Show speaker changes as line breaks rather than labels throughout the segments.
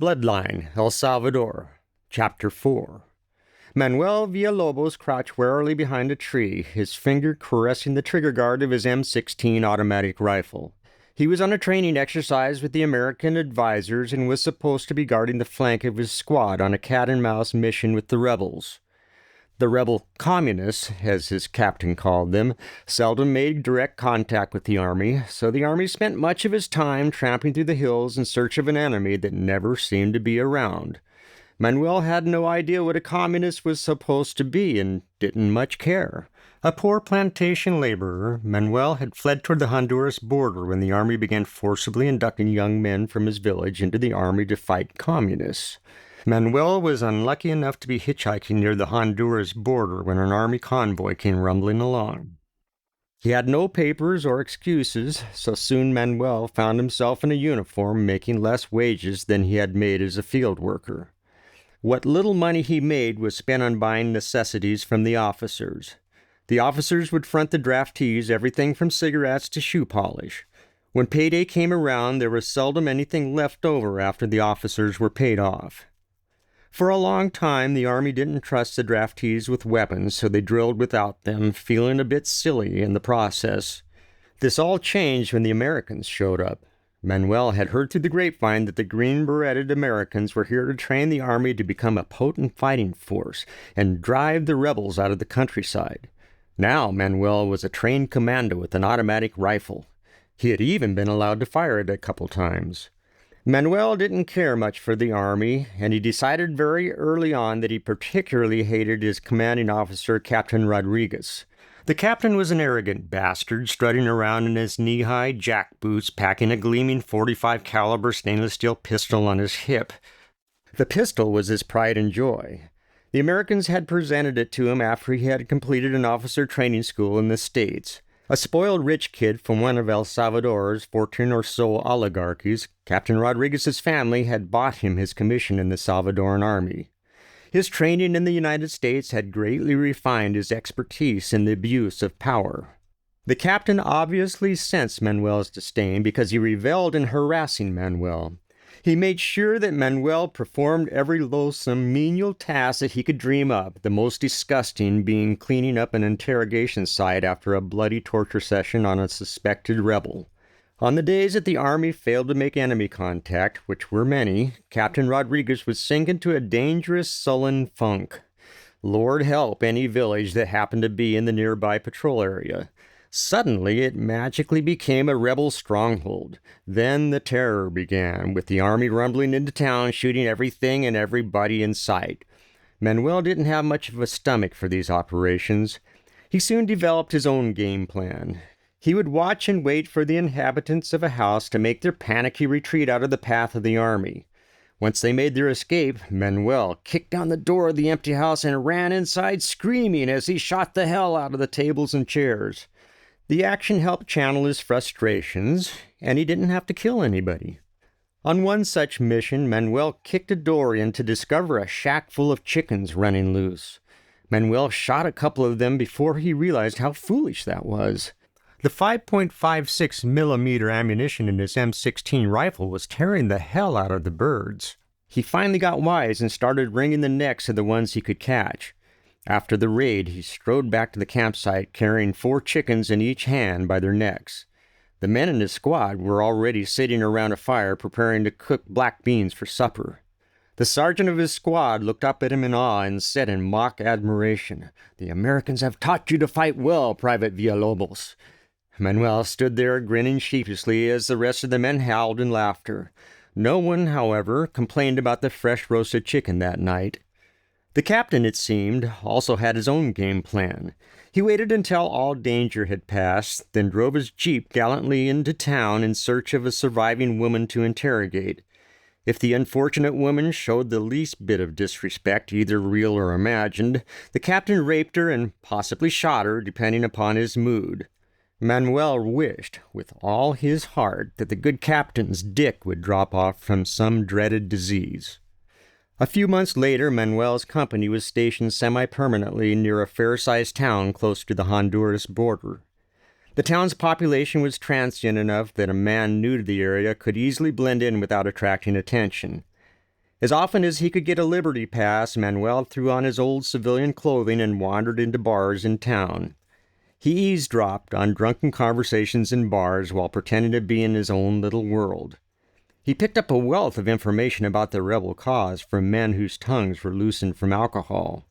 Bloodline El Salvador, Chapter 4. Manuel Villalobos crouched warily behind a tree, his finger caressing the trigger guard of his M16 automatic rifle. He was on a training exercise with the American advisors and was supposed to be guarding the flank of his squad on a cat-and-mouse mission with the rebels. The rebel communists, as his captain called them, seldom made direct contact with the army, so the army spent much of its time tramping through the hills in search of an enemy that never seemed to be around. Manuel had no idea what a communist was supposed to be and didn't much care. A poor plantation laborer, Manuel had fled toward the Honduras border when the army began forcibly inducting young men from his village into the army to fight communists. Manuel was unlucky enough to be hitchhiking near the Honduras border when an army convoy came rumbling along. He had no papers or excuses, so soon Manuel found himself in a uniform making less wages than he had made as a field worker. What little money he made was spent on buying necessities from the officers. The officers would front the draftees everything from cigarettes to shoe polish. When payday came around, there was seldom anything left over after the officers were paid off. For a long time, the army didn't trust the draftees with weapons, so they drilled without them, feeling a bit silly in the process. This all changed when the Americans showed up. Manuel had heard through the grapevine that the green-beretted Americans were here to train the army to become a potent fighting force and drive the rebels out of the countryside. Now Manuel was a trained commando with an automatic rifle. He had even been allowed to fire it a couple times. Manuel didn't care much for the army, and he decided very early on that he particularly hated his commanding officer, Captain Rodriguez. The captain was an arrogant bastard, strutting around in his knee-high jack boots, packing a gleaming .45 caliber stainless steel pistol on his hip. The pistol was his pride and joy. The Americans had presented it to him after he had completed an officer training school in the States. A spoiled rich kid from one of El Salvador's 14 or so oligarchies, Captain Rodriguez's family had bought him his commission in the Salvadoran army. His training in the United States had greatly refined his expertise in the abuse of power. The captain obviously sensed Manuel's disdain because he reveled in harassing Manuel. He made sure that Manuel performed every loathsome, menial task that he could dream up, the most disgusting being cleaning up an interrogation site after a bloody torture session on a suspected rebel. On the days that the army failed to make enemy contact, which were many, Captain Rodriguez would sink into a dangerous, sullen funk. Lord help any village that happened to be in the nearby patrol area. Suddenly, it magically became a rebel stronghold. Then the terror began, with the army rumbling into town, shooting everything and everybody in sight. Manuel didn't have much of a stomach for these operations. He soon developed his own game plan. He would watch and wait for the inhabitants of a house to make their panicky retreat out of the path of the army. Once they made their escape, Manuel kicked down the door of the empty house and ran inside screaming as he shot the hell out of the tables and chairs. The action helped channel his frustrations, and he didn't have to kill anybody. On one such mission, Manuel kicked a door in to discover a shack full of chickens running loose. Manuel shot a couple of them before he realized how foolish that was. The 5.56 millimeter ammunition in his M16 rifle was tearing the hell out of the birds. He finally got wise and started wringing the necks of the ones he could catch. After the raid, he strode back to the campsite carrying 4 chickens in each hand by their necks. The men in his squad were already sitting around a fire preparing to cook black beans for supper. The sergeant of his squad looked up at him in awe and said in mock admiration, "The Americans have taught you to fight well, Private Villalobos." Manuel stood there grinning sheepishly as the rest of the men howled in laughter. No one, however, complained about the fresh roasted chicken that night. The captain, it seemed, also had his own game plan. He waited until all danger had passed, then drove his jeep gallantly into town in search of a surviving woman to interrogate. If the unfortunate woman showed the least bit of disrespect, either real or imagined, the captain raped her and possibly shot her, depending upon his mood. Manuel wished, with all his heart, that the good captain's dick would drop off from some dreaded disease. A few months later, Manuel's company was stationed semi-permanently near a fair-sized town close to the Honduras border. The town's population was transient enough that a man new to the area could easily blend in without attracting attention. As often as he could get a liberty pass, Manuel threw on his old civilian clothing and wandered into bars in town. He eavesdropped on drunken conversations in bars while pretending to be in his own little world. He picked up a wealth of information about the rebel cause from men whose tongues were loosened from alcohol.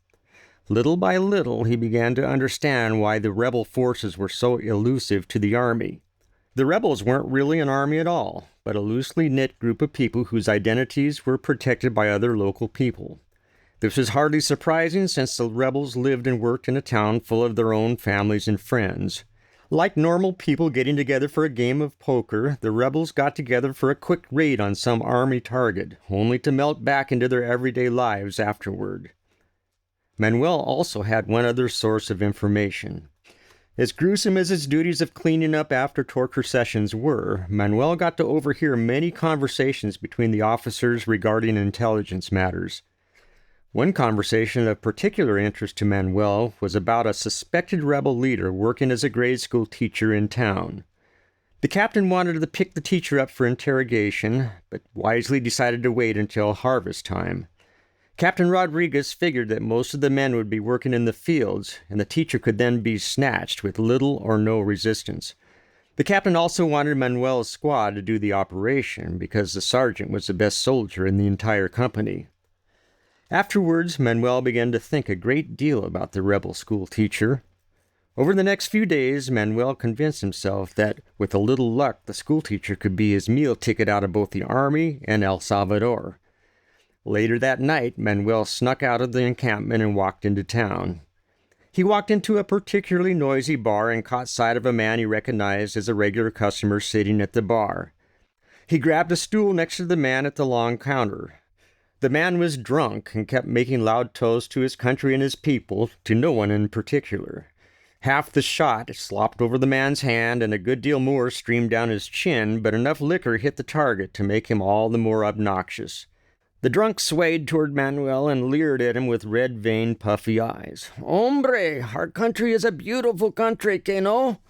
Little by little, he began to understand why the rebel forces were so elusive to the army. The rebels weren't really an army at all, but a loosely knit group of people whose identities were protected by other local people. This was hardly surprising since the rebels lived and worked in a town full of their own families and friends. Like normal people getting together for a game of poker, the rebels got together for a quick raid on some army target, only to melt back into their everyday lives afterward. Manuel also had one other source of information. As gruesome as his duties of cleaning up after torture sessions were, Manuel got to overhear many conversations between the officers regarding intelligence matters. One conversation of particular interest to Manuel was about a suspected rebel leader working as a grade school teacher in town. The captain wanted to pick the teacher up for interrogation, but wisely decided to wait until harvest time. Captain Rodriguez figured that most of the men would be working in the fields, and the teacher could then be snatched with little or no resistance. The captain also wanted Manuel's squad to do the operation, because the sergeant was the best soldier in the entire company. Afterwards, Manuel began to think a great deal about the rebel school teacher. Over the next few days, Manuel convinced himself that, with a little luck, the school teacher could be his meal ticket out of both the army and El Salvador. Later that night, Manuel snuck out of the encampment and walked into town. He walked into a particularly noisy bar and caught sight of a man he recognized as a regular customer sitting at the bar. He grabbed a stool next to the man at the long counter. The man was drunk and kept making loud toasts to his country and his people, to no one in particular. Half the shot slopped over the man's hand and a good deal more streamed down his chin, but enough liquor hit the target to make him all the more obnoxious. The drunk swayed toward Manuel and leered at him with red-veined, puffy eyes. "Hombre, our country is a beautiful country, que no?"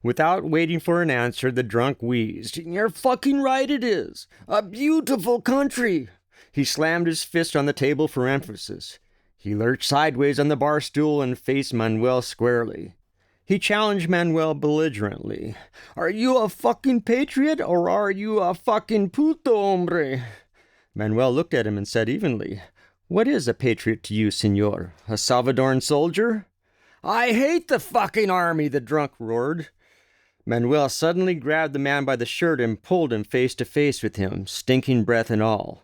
Without waiting for an answer, the drunk wheezed. "You're fucking right it is. A beautiful country." He slammed his fist on the table for emphasis. He lurched sideways on the bar stool and faced Manuel squarely. He challenged Manuel belligerently. "Are you a fucking patriot or are you a fucking puto, hombre?" Manuel looked at him and said evenly, "What is a patriot to you, senor? A Salvadoran soldier?" "I hate the fucking army," the drunk roared. Manuel suddenly grabbed the man by the shirt and pulled him face to face with him, stinking breath and all.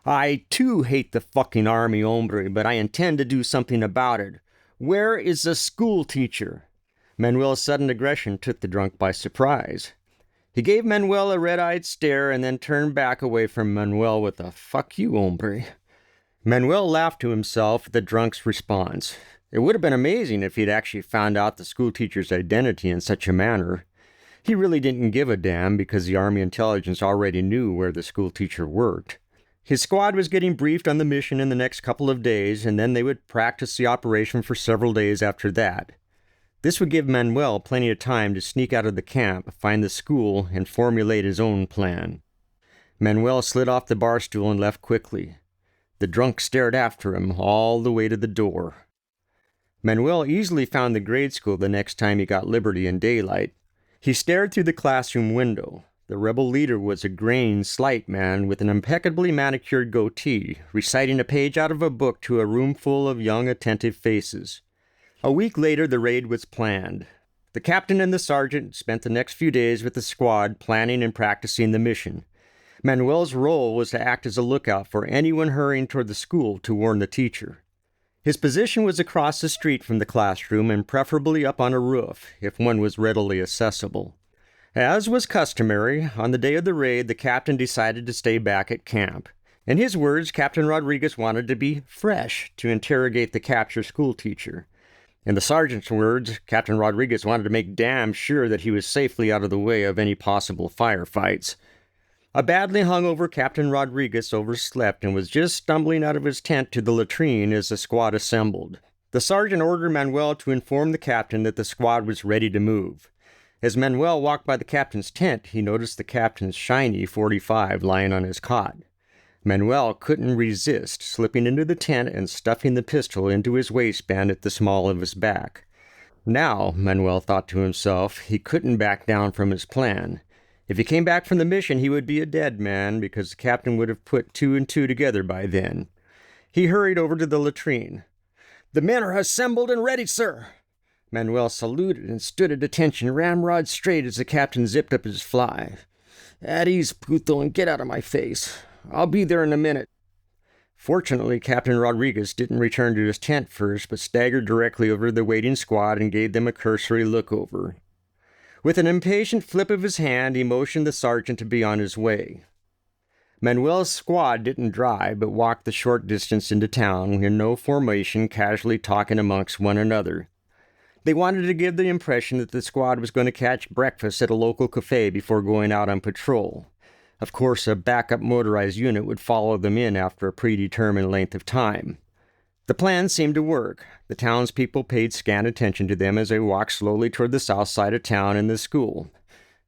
"I, too, hate the fucking army, hombre, but I intend to do something about it. Where is the school teacher?" Manuel's sudden aggression took the drunk by surprise. He gave Manuel a red-eyed stare and then turned back away from Manuel with a "fuck you, hombre." Manuel laughed to himself at the drunk's response. It would have been amazing if he'd actually found out the school teacher's identity in such a manner. He really didn't give a damn because the Army intelligence already knew where the school teacher worked. His squad was getting briefed on the mission in the next couple of days, and then they would practice the operation for several days after that. This would give Manuel plenty of time to sneak out of the camp, find the school, and formulate his own plan. Manuel slid off the bar stool and left quickly. The drunk stared after him all the way to the door. Manuel easily found the grade school the next time he got liberty in daylight. He stared through the classroom window. The rebel leader was a graying, slight man with an impeccably manicured goatee, reciting a page out of a book to a room full of young, attentive faces. A week later, the raid was planned. The captain and the sergeant spent the next few days with the squad planning and practicing the mission. Manuel's role was to act as a lookout for anyone hurrying toward the school to warn the teacher. His position was across the street from the classroom and preferably up on a roof, if one was readily accessible. As was customary, on the day of the raid, the captain decided to stay back at camp. In his words, Captain Rodriguez wanted to be fresh to interrogate the captured school teacher. In the sergeant's words, Captain Rodriguez wanted to make damn sure that he was safely out of the way of any possible firefights. A badly hungover Captain Rodriguez overslept and was just stumbling out of his tent to the latrine as the squad assembled. The sergeant ordered Manuel to inform the captain that the squad was ready to move. As Manuel walked by the captain's tent, he noticed the captain's shiny .45 lying on his cot. Manuel couldn't resist slipping into the tent and stuffing the pistol into his waistband at the small of his back. Now, Manuel thought to himself, he couldn't back down from his plan. If he came back from the mission, he would be a dead man, because the captain would have put 2 and 2 together by then. He hurried over to the latrine. "The men are assembled and ready, sir." Manuel saluted and stood at attention, ramrod straight as the captain zipped up his fly. "At ease, puto, and get out of my face. I'll be there in a minute." Fortunately, Captain Rodriguez didn't return to his tent first, but staggered directly over to the waiting squad and gave them a cursory look over. With an impatient flip of his hand, he motioned the sergeant to be on his way. Manuel's squad didn't drive, but walked the short distance into town in no formation, casually talking amongst one another. They wanted to give the impression that the squad was going to catch breakfast at a local cafe before going out on patrol. Of course, a backup motorized unit would follow them in after a predetermined length of time. The plan seemed to work. The townspeople paid scant attention to them as they walked slowly toward the south side of town and the school.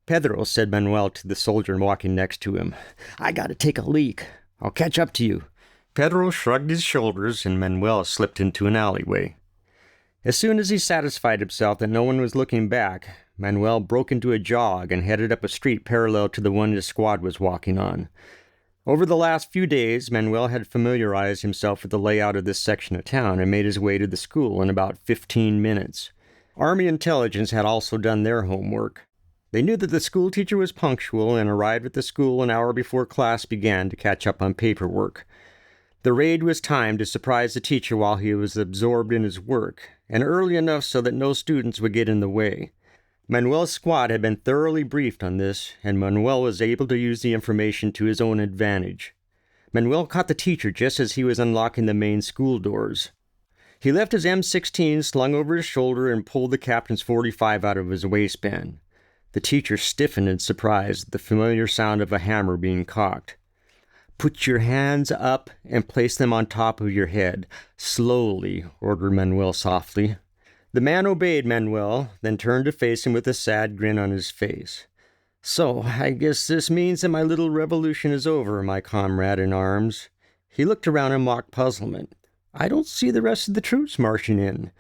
"Pedro," said Manuel to the soldier walking next to him, "I gotta take a leak. I'll catch up to you." Pedro shrugged his shoulders, and Manuel slipped into an alleyway. As soon as he satisfied himself that no one was looking back, Manuel broke into a jog and headed up a street parallel to the one his squad was walking on. Over the last few days, Manuel had familiarized himself with the layout of this section of town and made his way to the school in about 15 minutes. Army intelligence had also done their homework. They knew that the school teacher was punctual and arrived at the school an hour before class began to catch up on paperwork. The raid was timed to surprise the teacher while he was absorbed in his work, and early enough so that no students would get in the way. Manuel's squad had been thoroughly briefed on this, and Manuel was able to use the information to his own advantage. Manuel caught the teacher just as he was unlocking the main school doors. He left his M16 slung over his shoulder and pulled the captain's .45 out of his waistband. The teacher stiffened in surprise at the familiar sound of a hammer being cocked. "Put your hands up and place them on top of your head, slowly," ordered Manuel softly. The man obeyed Manuel, then turned to face him with a sad grin on his face. "So, I guess this means that my little revolution is over, my comrade in arms." He looked around in mock puzzlement. "I don't see the rest of the troops marching in.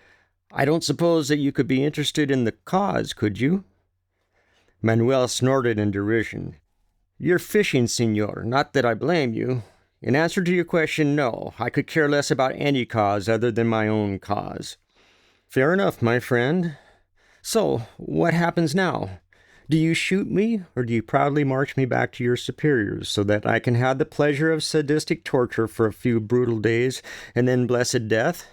I don't suppose that you could be interested in the cause, could you?" Manuel snorted in derision. "You're fishing, senor, not that I blame you. In answer to your question, no, I could care less about any cause other than my own cause." "Fair enough, my friend. So, what happens now? Do you shoot me, or do you proudly march me back to your superiors so that I can have the pleasure of sadistic torture for a few brutal days and then blessed death?"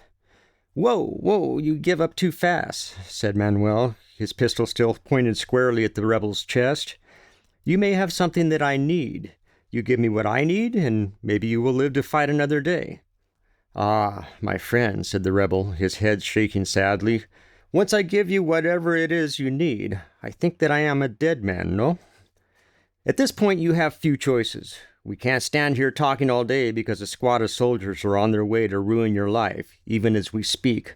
Whoa, you give up too fast," said Manuel, his pistol still pointed squarely at the rebel's chest. "You may have something that I need. You give me what I need, and maybe you will live to fight another day." "Ah, my friend," said the rebel, his head shaking sadly, "once I give you whatever it is you need, I think that I am a dead man, no? At this point, you have few choices. We can't stand here talking all day because a squad of soldiers are on their way to ruin your life, even as we speak.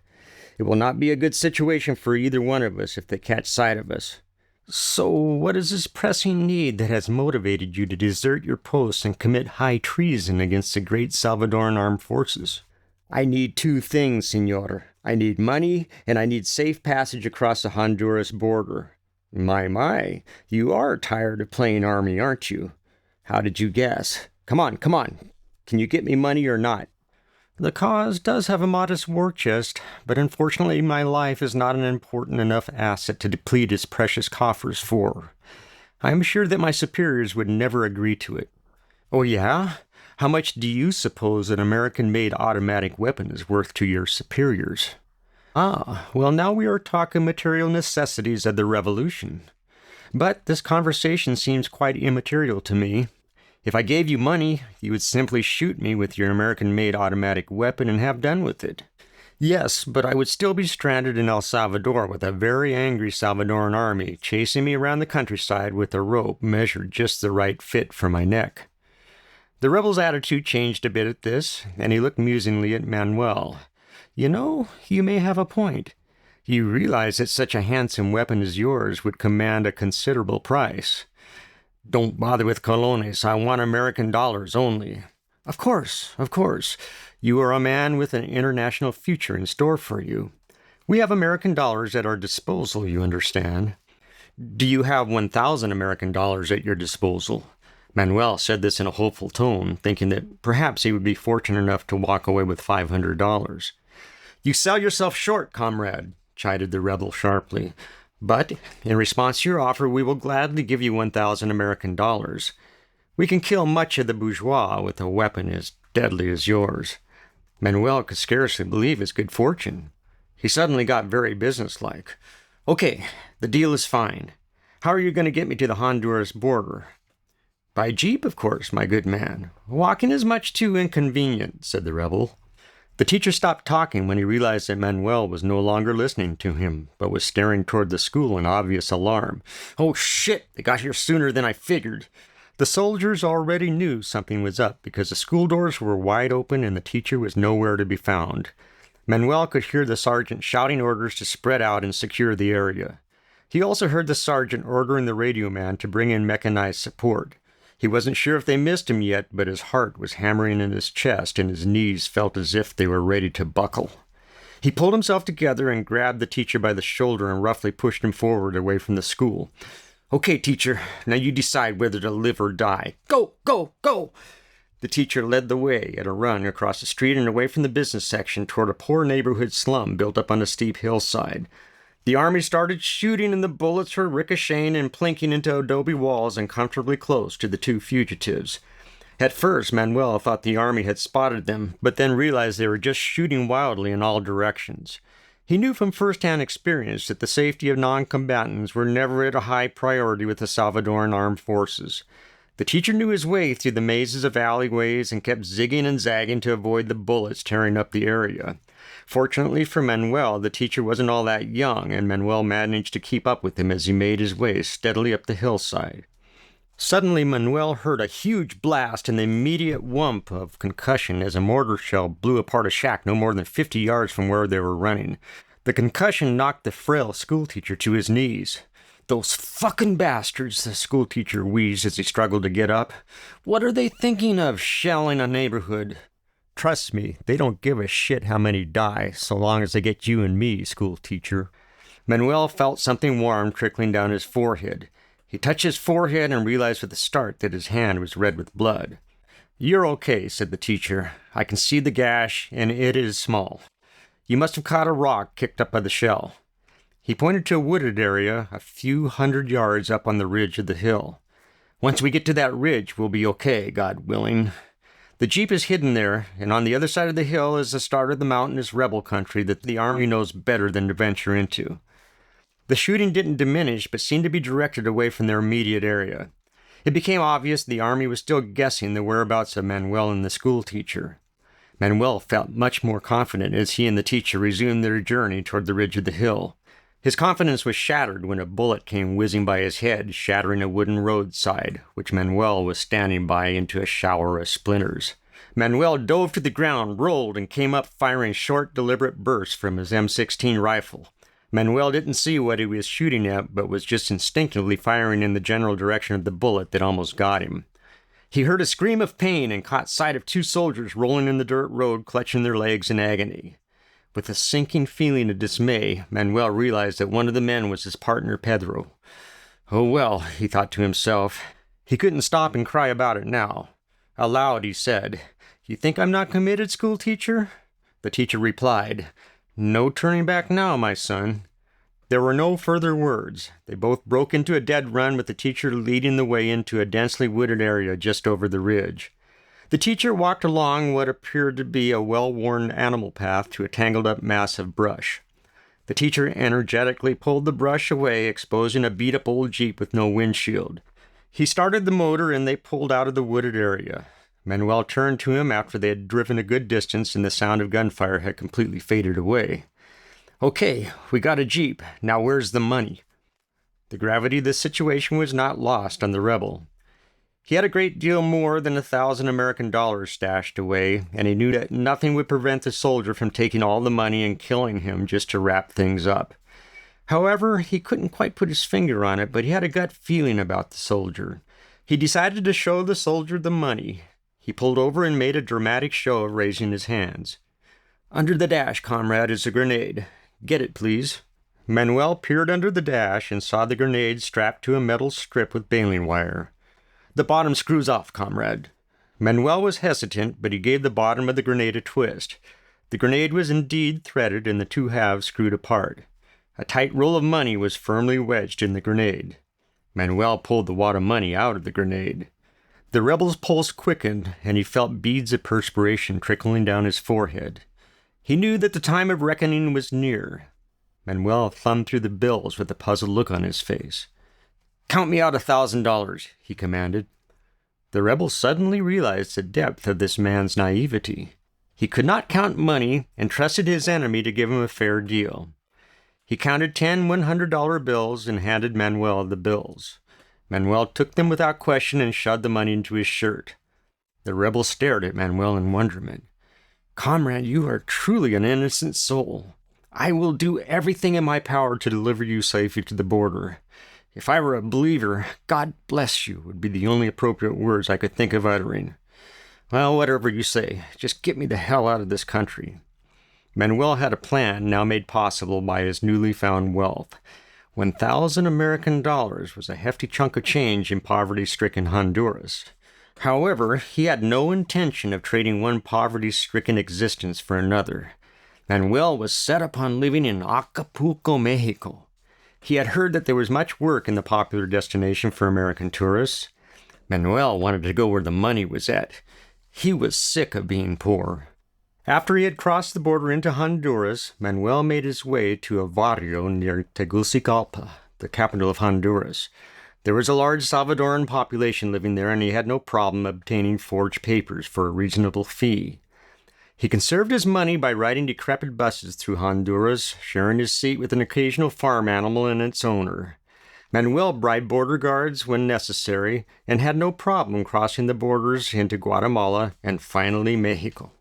It will not be a good situation for either one of us if they catch sight of us. So, what is this pressing need that has motivated you to desert your post and commit high treason against the great Salvadoran armed forces?" "I need 2 things, senor. I need money, and I need safe passage across the Honduras border." My, you are tired of playing army, aren't you? How did you guess? Come on. Can you get me money or not?" "The cause does have a modest war chest, but unfortunately my life is not an important enough asset to deplete its precious coffers for. I am sure that my superiors would never agree to it." "Oh yeah? How much do you suppose an American-made automatic weapon is worth to your superiors?" "Ah, well, now we are talking material necessities of the revolution. But this conversation seems quite immaterial to me. If I gave you money, you would simply shoot me with your American-made automatic weapon and have done with it." "Yes, but I would still be stranded in El Salvador with a very angry Salvadoran army chasing me around the countryside with a rope measured just the right fit for my neck." The rebel's attitude changed a bit at this, and he looked musingly at Manuel. "You know, you may have a point. You realize that such a handsome weapon as yours would command a considerable price." "Don't bother with colones. I want American dollars only." Of course, of course. You are a man with an international future in store for you. We have American dollars at our disposal, you understand. Do you have 1,000 American dollars at your disposal? Manuel said this in a hopeful tone, thinking that perhaps he would be fortunate enough to walk away with $500. You sell yourself short, comrade, chided the rebel sharply. But, in response to your offer, we will gladly give you 1,000 American dollars. We can kill much of the bourgeois with a weapon as deadly as yours. Manuel could scarcely believe his good fortune. He suddenly got very businesslike. Okay, the deal is fine. How are you going to get me to the Honduras border? By jeep, of course, my good man. Walking is much too inconvenient, said the rebel. The teacher stopped talking when he realized that Manuel was no longer listening to him, but was staring toward the school in obvious alarm. Oh shit, they got here sooner than I figured. The soldiers already knew something was up because the school doors were wide open and the teacher was nowhere to be found. Manuel could hear the sergeant shouting orders to spread out and secure the area. He also heard the sergeant ordering the radio man to bring in mechanized support. He wasn't sure if they missed him yet, but his heart was hammering in his chest and his knees felt as if they were ready to buckle. He pulled himself together and grabbed the teacher by the shoulder and roughly pushed him forward away from the school. Okay, teacher, now you decide whether to live or die. Go, go, go! The teacher led the way at a run across the street and away from the business section toward a poor neighborhood slum built up on a steep hillside. The army started shooting and the bullets were ricocheting and plinking into adobe walls uncomfortably close to the two fugitives. At first, Manuel thought the army had spotted them, but then realized they were just shooting wildly in all directions. He knew from first-hand experience that the safety of non-combatants were never at a high priority with the Salvadoran armed forces. The teacher knew his way through the mazes of alleyways and kept zigging and zagging to avoid the bullets tearing up the area. Fortunately for Manuel, the teacher wasn't all that young, and Manuel managed to keep up with him as he made his way steadily up the hillside. Suddenly, Manuel heard a huge blast and the immediate whump of concussion as a mortar shell blew apart a shack no more than 50 yards from where they were running. The concussion knocked the frail schoolteacher to his knees. Those fucking bastards, the schoolteacher wheezed as he struggled to get up. What are they thinking of, shelling a neighborhood? Trust me, they don't give a shit how many die, so long as they get you and me, schoolteacher. Manuel felt something warm trickling down his forehead. He touched his forehead and realized with a start that his hand was red with blood. You're okay, said the teacher. I can see the gash, and it is small. You must have caught a rock kicked up by the shell. He pointed to a wooded area a few hundred yards up on the ridge of the hill. Once we get to that ridge, we'll be okay, God willing. The jeep is hidden there, and on the other side of the hill is the start of the mountainous rebel country that the army knows better than to venture into. The shooting didn't diminish, but seemed to be directed away from their immediate area. It became obvious the army was still guessing the whereabouts of Manuel and the schoolteacher. Manuel felt much more confident as he and the teacher resumed their journey toward the ridge of the hill. His confidence was shattered when a bullet came whizzing by his head, shattering a wooden roadside, which Manuel was standing by, into a shower of splinters. Manuel dove to the ground, rolled, and came up firing short, deliberate bursts from his M16 rifle. Manuel didn't see what he was shooting at, but was just instinctively firing in the general direction of the bullet that almost got him. He heard a scream of pain and caught sight of two soldiers rolling in the dirt road, clutching their legs in agony. With a sinking feeling of dismay, Manuel realized that one of the men was his partner Pedro. Oh well, he thought to himself. He couldn't stop and cry about it now. Aloud he said, You think I'm not committed, schoolteacher? The teacher replied, No turning back now, my son. There were no further words. They both broke into a dead run with the teacher leading the way into a densely wooded area just over the ridge. The teacher walked along what appeared to be a well-worn animal path to a tangled-up mass of brush. The teacher energetically pulled the brush away, exposing a beat-up old jeep with no windshield. He started the motor and they pulled out of the wooded area. Manuel turned to him after they had driven a good distance and the sound of gunfire had completely faded away. Okay, we got a jeep. Now where's the money? The gravity of the situation was not lost on the rebel. He had a great deal more than 1,000 American dollars stashed away, and he knew that nothing would prevent the soldier from taking all the money and killing him just to wrap things up. However, he couldn't quite put his finger on it, but he had a gut feeling about the soldier. He decided to show the soldier the money. He pulled over and made a dramatic show of raising his hands. "Under the dash, comrade, is a grenade. Get it, please." Manuel peered under the dash and saw the grenade strapped to a metal strip with baling wire. "The bottom screws off, comrade." Manuel was hesitant, but he gave the bottom of the grenade a twist. The grenade was indeed threaded and the two halves screwed apart. A tight roll of money was firmly wedged in the grenade. Manuel pulled the wad of money out of the grenade. The rebel's pulse quickened, and he felt beads of perspiration trickling down his forehead. He knew that the time of reckoning was near. Manuel thumbed through the bills with a puzzled look on his face. "Count me out $1,000, he commanded. The rebel suddenly realized the depth of this man's naivety. He could not count money and trusted his enemy to give him a fair deal. He counted 10 $100 bills and handed Manuel the bills. Manuel took them without question and shoved the money into his shirt. The rebel stared at Manuel in wonderment. "Comrade, you are truly an innocent soul. I will do everything in my power to deliver you safely to the border. If I were a believer, 'God bless you' would be the only appropriate words I could think of uttering. Well, whatever you say, just get me the hell out of this country." Manuel had a plan now made possible by his newly found wealth. 1,000 American dollars was a hefty chunk of change in poverty-stricken Honduras. However, he had no intention of trading one poverty-stricken existence for another. Manuel was set upon living in Acapulco, Mexico. He had heard that there was much work in the popular destination for American tourists. Manuel wanted to go where the money was at. He was sick of being poor. After he had crossed the border into Honduras, Manuel made his way to a barrio near Tegucigalpa, the capital of Honduras. There was a large Salvadoran population living there, and he had no problem obtaining forged papers for a reasonable fee. He conserved his money by riding decrepit buses through Honduras, sharing his seat with an occasional farm animal and its owner. Manuel bribed border guards when necessary, and had no problem crossing the borders into Guatemala and finally Mexico.